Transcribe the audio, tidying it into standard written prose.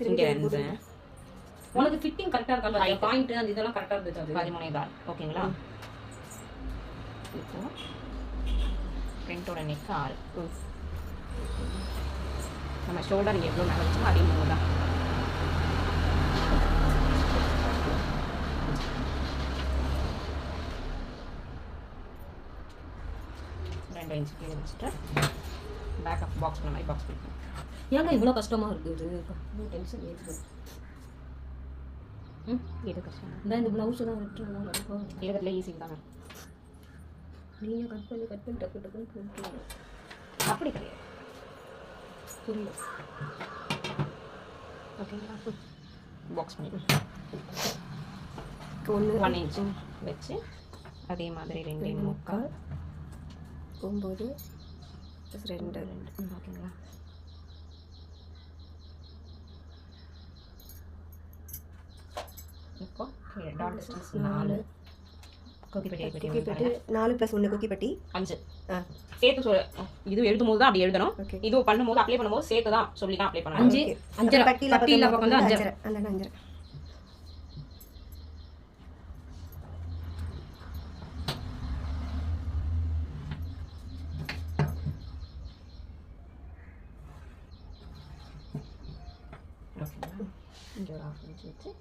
இங்கே 2 உனக்கு ஃபிட்டிங் கரெக்டாக இருக்கா? பாயிண்ட் அந்த இதெல்லாம் கரெக்டாக இருந்துச்சு. அது 13.25 ஓகேங்களா? இப்போ ஃப்ரண்ட்டோட நெக் 6. நம்ம ஷோல்டர் இங்கே எவ்வளோ மேலே வச்சோமோ அதே மூணு தான். ரெண்டு இன்ச்சு கீழே வச்சுட்டு பேக் ஆஃப் பாக்ஸ் பண்ண மாதிரி பாக்ஸ் பண்ணிக்கணும். ஏங்க இவ்வளோ கஷ்டமாக இருக்குது? டென்ஷன் ஏற்றுது. எது கஷ்டம்? இந்த ப்ளவுஸு தான் விட்டுருவோம். எழுதுறதுல ஈஸி தானே. நீங்கள் கட் பண்ணி டக்கு டக்குன்னு போட்டுருவாங்க. அப்படி கிடையாது. புரியல. ஓகேங்களா? பாக்ஸ் பண்ணிடுவோம். 1 இன்ச்சு வச்சு அதே மாதிரி 2.25 9 2 ஓகேங்களா? இப்போ டாட் டிஸ்டன்ஸ் 4. கொக்கிப்பட்டி 4 + 1 கொக்கிப்பட்டி 5. சேர்த்து இது எழுதும் போது தான் அப்படி எழுதணும். இது பண்ணும்போது அப்ளை பண்ணும்போது சேர்த்து தான் சொல்லி தான் அப்ளை பண்ணணும். 5 5 பட்டியில பக்கம் வந்து 5 அந்த 5. இங்கே ஒரு 1/2 இன்ச் வச்சு